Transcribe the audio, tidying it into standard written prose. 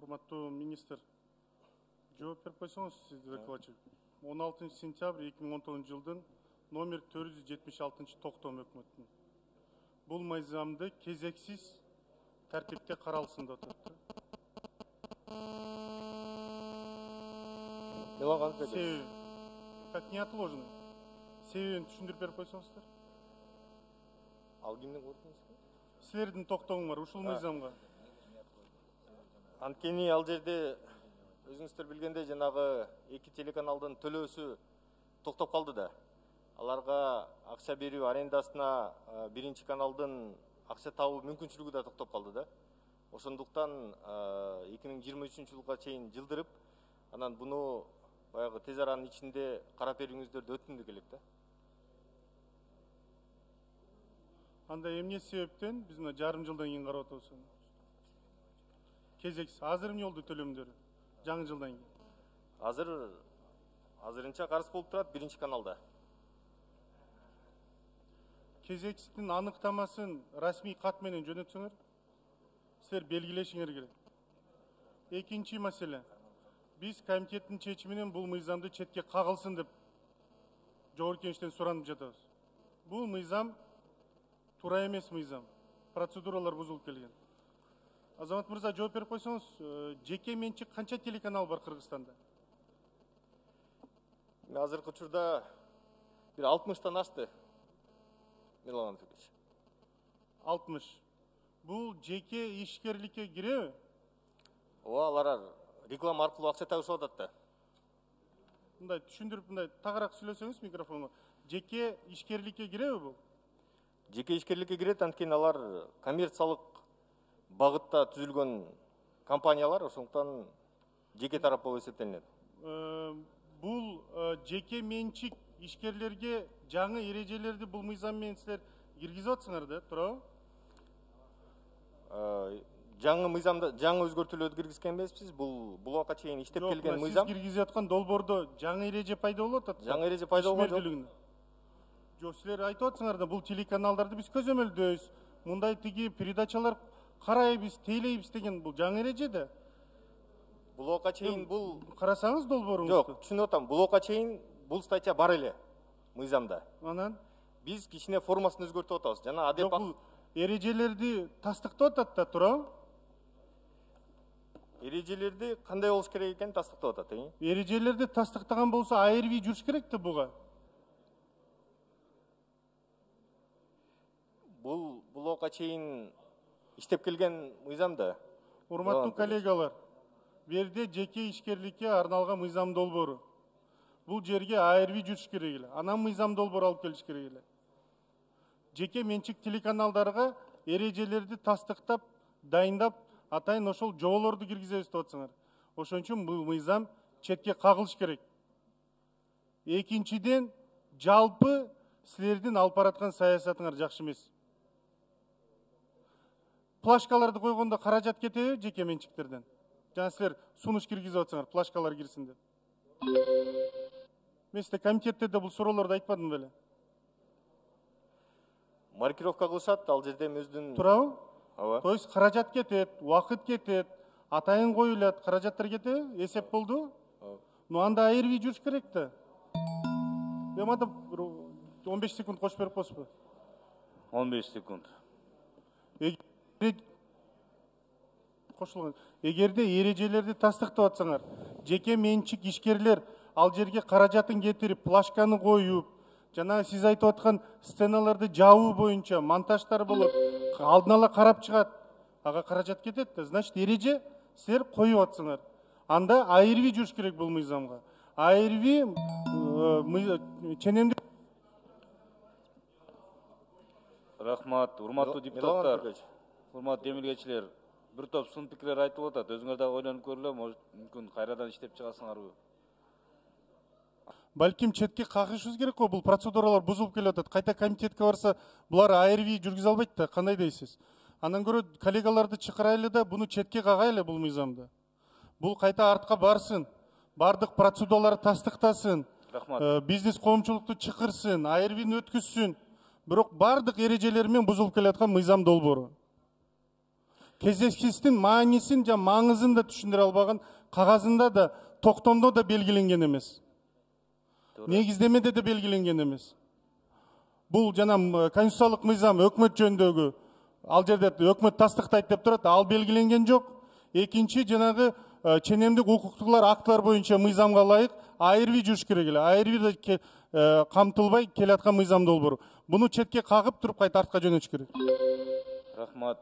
Урматтуу министр, жооп берип койсоңуз сиз докладчик. 16 сентябрь 2019 жылдын номер 476 токтом өкмөтүнүн. Бул мыйзамды кезексиз тартипте каралсын деп атат. Себеби как не отложено. Себебин түшүндүрүп берип койсоңуздар. Ал кимдин коркунушу? Силердин токтогуң бар ушул мыйзамга. Анткени ал жерде өзүңүздөр билгендей жанагы эки телеканалдын төлөөсү токтоп калды да. Аларга акча берүү арендасына биринчи каналдын акча табуу мүмкүнчүлүгү да токтоп калды да. Ошондуктан 2023 жылга чейин жылдырып, анан буну баягы тез аранын ичинде карап берүүңүздөрдү өтүнгү келет да. Анда эмне себептен биз мына жарым жылдан кийин карап атабыз? Кезексиз. Азыр эмне болду төлөмдөр? Жаңы жылдан кийин. Азырынча карыз болуп турат биринчи каналда. Кезексиздин аныктамасын расмий кат менен жөнөтсөңөр, силер белгилешиңер керек. Экинчи маселе. Биз комитеттин чечиминен бул мыйзамды четке кагылсын деп Жогорку Кеңештен суранып жатабыз. Бул мыйзам туура эмес мыйзам. Процедуралар бузулуп келген. Азамат мырза, жооп берип койсоңуз, жеке менчик канча телеканал бар Кыргызстанда? Азыркы учурда бир 60тан ашты. Милан Анатольевич. 60. Бул жеке ишкерликке киреби? Ооба, алар реклама аркылуу акча табышып атат да. Мындай түшүндүрүп, мындай тагыраак сүйлөсөңүз микрофонго. Жеке ишкерликке киреби бул? Жеке ишкерликке кирет, анткени алар коммерциялык багытта түзүлгөн компаниялар, ошондуктан жеке тарап болуп эсептелинет. Бул жеке менчик ишкерлерге жаңы эрежелерди бул мыйзам менен силер киргизип атсыңар да, туурабы? Жаңы мыйзамда жаңы өзгөртүүлөрдү киргизген эмеспиз. Бул буга чейин иштеп келген мыйзам. Сиз киргизип аткан долбоордо жаңы эреже пайда болуп атат. Жаңы эреже пайда болгон жок. Жок, силер айтып атсыңар да, бул телеканалдарды биз көзөмөлдөйбүз. Мындай тиги передачалар карайбыз, тейлейбиз деген бул жаңы эреже да. Буга чейин бул карасаңыз долбооруңузду. Жок, түшүнүп атам. Буга чейин бул статья бар эле мыйзамда. Анан биз кичине формасын өзгөртүп атабыз. Жана адеп бул эрежелерди тастыктап атат да, туурабы? Эрежелерди кандай болуш керек экенин тастыктап атат, Эрежелерди тастыктаган болсо айырбый жүрүш керек да буга. Буга чейин иштеп келген мыйзам да. Урматтуу коллегалар, бу жерде жеке ишкерликке арналган мыйзам долбоору. Бул жерге айырбый жүрүш керек эле. Анан мыйзам долбоор алып келиш керек эле. Жеке менчик телеканалдарга эрежелерди тастыктап, дайындап, атайын ошол жоболорду киргизебиз деп атсыңар. Ошон үчүн бул мыйзам четке кагылыш керек. Экинчиден, жалпы силердин алып бараткан саясатыңар жакшы эмес. Плашкаларды койгондо каражат кетеби жеке менчиктерден? Жана силер сунуш киргизип атсыңар, плашкалар кирсин деп. Мен сизде комитеттерде бул суроолорду айтпадым беле? Маркировка кылышат, ал жерде өздүн. Туурабы? Ооба. То есть каражат кетет, убакыт кетет, атайын коюлат, каражаттар кетеби? Эсеп болду? Ну анда айырбый жүрүш керек да. Мен анда 15 секунд кошуп берип коесузбу? 15 секунд. Кошулган. Эгерде эрежелерди тастыктап атсаңар, жеке менчик ишкерлер ал жерге каражатын кетирип, плашканы коюп, жана сиз айтып аткан сценаларды жабуу боюнча монтаждар болот, алдын ала карап чыгат, ага каражат кетет да. Значит, эреже силер коюп атсыңар. Анда айырбый жүрүш керек бул мыйзамга. Айырбый ченемдик. Рахмат, урматтуу депутаттар, урматтуу демилгечилер. Бир топ сын пикирлер айтылып атат. Өзүңөр дагы ойлонуп көрүлө, мүмкүн кайрадан иштеп чыгасыңарбы? Балким четке кагышыбыз керек го, бул процедуралар бузулуп келип атат. Кайта комитетке барса, булар айырбый жүргүзө албайт да, кандай дейсиз? Андан көрө коллегаларды чакырайлы да, буну четке кагайлы бул мыйзамды. Бул кайта артка барсын, бардык процедуралар тастыктасын, бизнес коомчулукту чакырсын, айырбыйын өткүзсүн. Бирок бардык эрежелер менен бузулуп келаткан мыйзам долбоору. кезектештин маанисин жана маңызын да түшүндүрө албаган, кагазында да токтомдо да белгиленген эмес. Негиздемеде де белгиленген эмес. Бул жана конституциялык мыйзам өкмөт жөнүндөгү, ал жерде өкмөт тастыктайт деп турат, ал белгиленген жок. Экинчи жанагы ченемдик укуктуклар актылар боюнча мыйзамга ылайык айырбый жүрүш керек эле. Айырбый да камтылбай келаткан мыйзам долбоору. Буну четке кагып туруп кайта артка жөнөтүш керек. Рахмат.